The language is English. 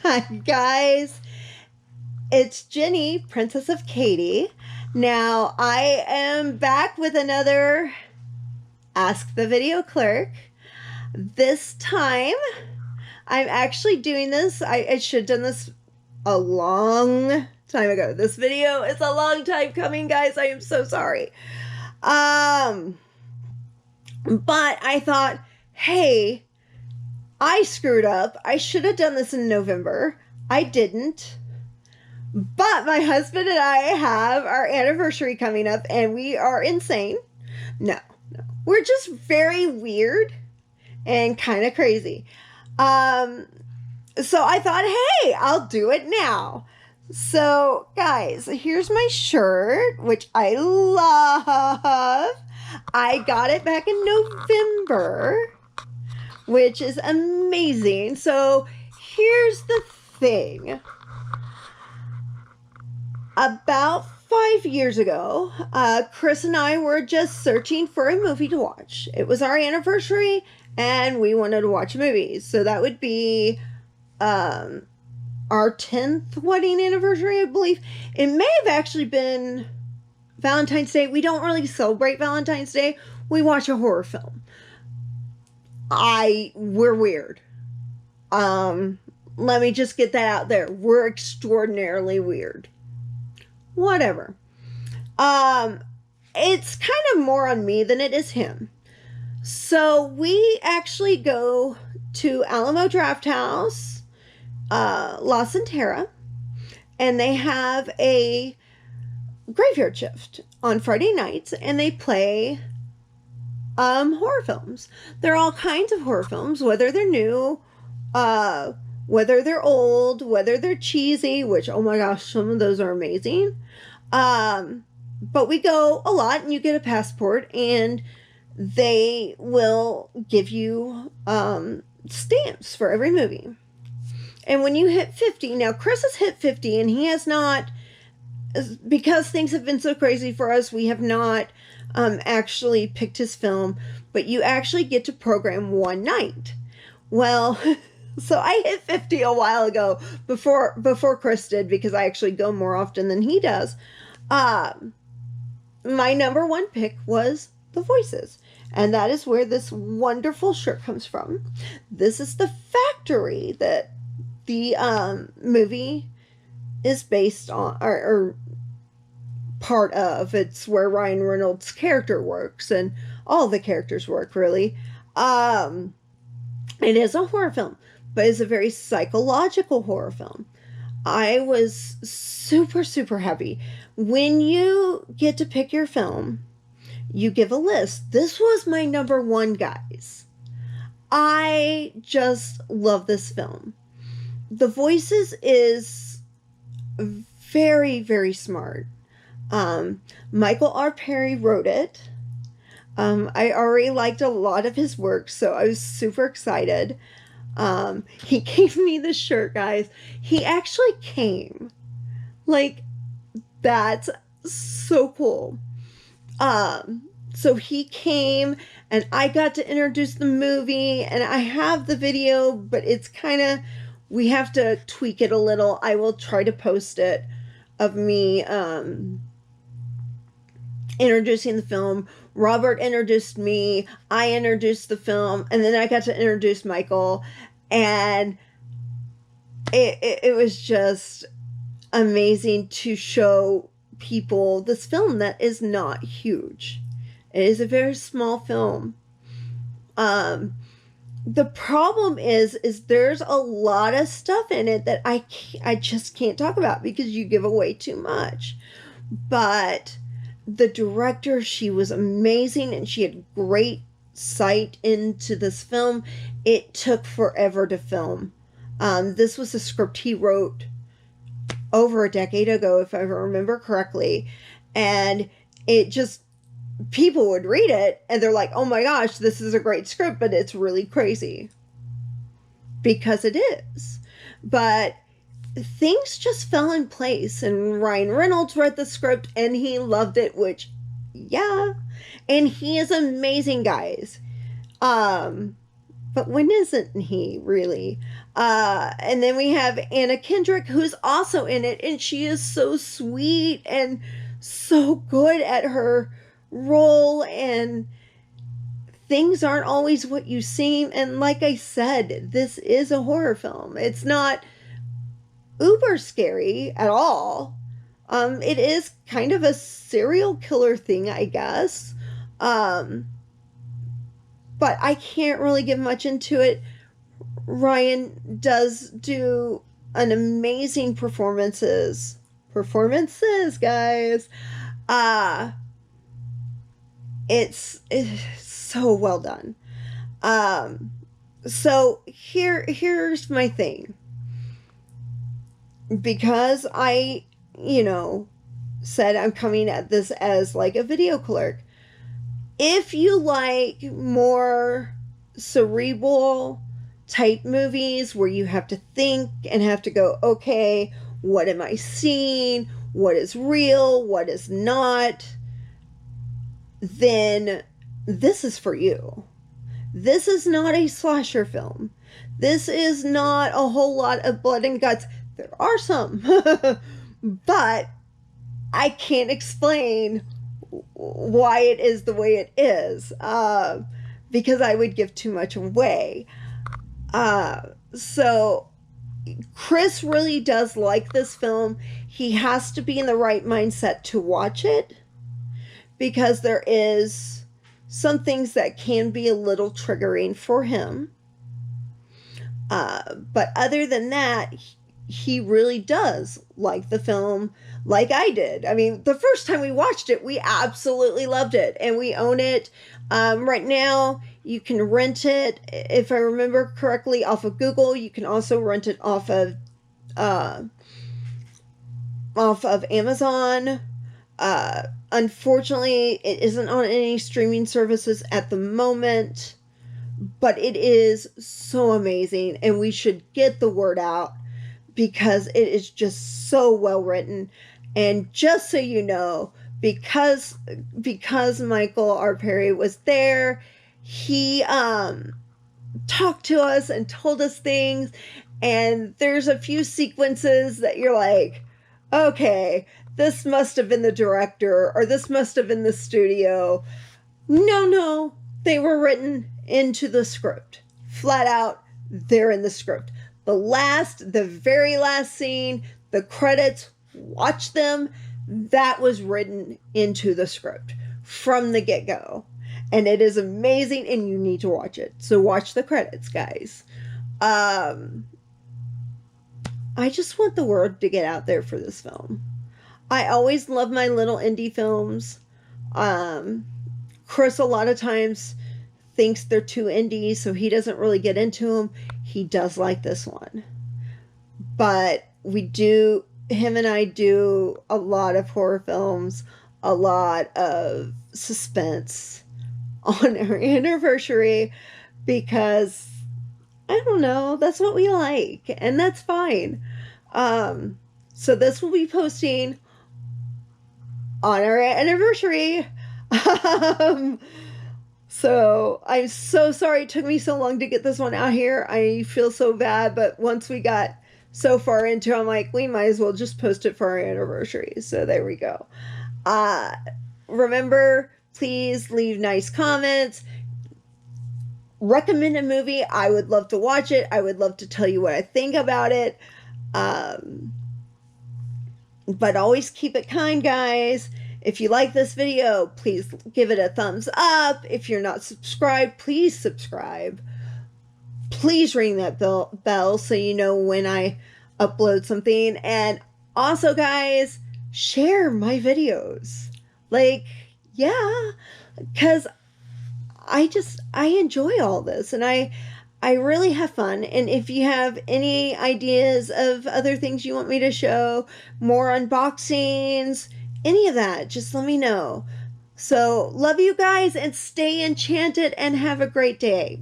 Hi, guys. It's Jenny, Princess of Katie. Now, I am back with another Ask the Video Clerk. This time, I'm actually doing this. I should have done this a long time ago. This video is a long time coming, guys. I am so sorry. But I thought, hey, I screwed up. I should have done this in November. I didn't. But my husband and I have our anniversary coming up and we are insane. No. We're just very weird and kind of crazy. So I thought, hey, I'll do it now. So, guys, here's my shirt, which I love. I got it back in November, which is amazing. So, here's the thing. About 5 years ago, Chris and I were just searching for a movie to watch. It was our anniversary, and we wanted to watch movies. So that would be our 10th wedding anniversary, I believe. It may have actually been Valentine's Day. We don't really celebrate Valentine's Day. We watch a horror film. We're weird. Let me just get that out there. We're extraordinarily weird. Whatever. It's kind of more on me than it is him. So we actually go to Alamo Drafthouse, La Centera, and they have a graveyard shift on Friday nights, and they play horror films. There are all kinds of horror films, whether they're new, whether they're old, whether they're cheesy, which, oh my gosh, some of those are amazing. But we go a lot, and you get a passport, and they will give you stamps for every movie. And when you hit 50, now Chris has hit 50, and he has not, because things have been so crazy for us, we have not actually picked his film, but you actually get to program one night. Well, so I hit 50 a while ago before Chris did, because I actually go more often than he does. My number one pick was The Voices, and that is where this wonderful shirt comes from. This is the factory that the movie is based on, or part of. It's where Ryan Reynolds' character works, and all the characters work, really. It is a horror film, but it's a very psychological horror film. I was super, super happy. When you get to pick your film, you give a list. This was my number one, guys. I just love this film. The Voices is very, very smart. Michael R. Perry wrote it. I already liked a lot of his work, so I was super excited. He gave me the shirt, guys. He actually came. Like, that's so cool. So he came, and I got to introduce the movie, and I have the video, but it's kind of, we have to tweak it a little. I will try to post it, of me introducing the film. Robert introduced me, I introduced the film, and then I got to introduce Michael, and it was just amazing to show people this film that is not huge. It is a very small film. The problem is there's a lot of stuff in it that I just can't talk about because you give away too much. But the director, she was amazing, and she had great sight into this film. It took forever to film. This was a script he wrote over a decade ago, if I remember correctly. And it just, people would read it, and they're like, oh my gosh, this is a great script, but it's really crazy. Because it is. But things just fell in place, and Ryan Reynolds read the script, and he loved it, which, yeah. And he is amazing, guys. but when isn't he really? And then we have Anna Kendrick, who's also in it, and she is so sweet and so good at her role, and things aren't always what you seem. And like I said, this is a horror film. It's not uber scary at all. It is kind of a serial killer thing, I guess. But I can't really give much into it. Ryan does do an amazing performances, guys. It's so well done. So here's my thing. Because I, said I'm coming at this as like a video clerk. If you like more cerebral type movies where you have to think and have to go, okay, what am I seeing? What is real? What is not? Then this is for you. This is not a slasher film. This is not a whole lot of blood and guts. There are some, but I can't explain why it is the way it is, because I would give too much away. So Chris really does like this film. He has to be in the right mindset to watch it, because there is some things that can be a little triggering for him. But other than that, he really does like the film like I did. I mean, the first time we watched it, we absolutely loved it, and we own it. Right now, you can rent it, if I remember correctly, off of Google. You can also rent it off of Amazon. Unfortunately, it isn't on any streaming services at the moment, but it is so amazing, and we should get the word out, because it is just so well written. And just so you know, because Michael R. Perry was there, he talked to us and told us things, and there's a few sequences that you're like, okay, this must have been the director, or this must have been the studio. No, they were written into the script. Flat out, they're in the script. The very last scene, the credits, watch them, that was written into the script from the get-go. And it is amazing, and you need to watch it. So watch the credits, guys. I just want the word to get out there for this film. I always love my little indie films. Chris a lot of times thinks they're too indie, so he doesn't really get into them. He does like this one. But him and I do a lot of horror films, a lot of suspense on our anniversary, because, I don't know, that's what we like, and that's fine. So this will be posting on our anniversary. So I'm so sorry it took me so long to get this one out here. I feel so bad, but once we got so far into it, I'm like, we might as well just post it for our anniversary. So there we go. Remember, please leave nice comments. Recommend a movie. I would love to watch it. I would love to tell you what I think about it. But always keep it kind, guys. If you like this video, please give it a thumbs up. If you're not subscribed, please subscribe. Please ring that bell so you know when I upload something. And also, guys, share my videos. Like, yeah, because I enjoy all this, and I really have fun. And if you have any ideas of other things you want me to show, more unboxings, any of that, just let me know. So, love you guys, and stay enchanted, and have a great day.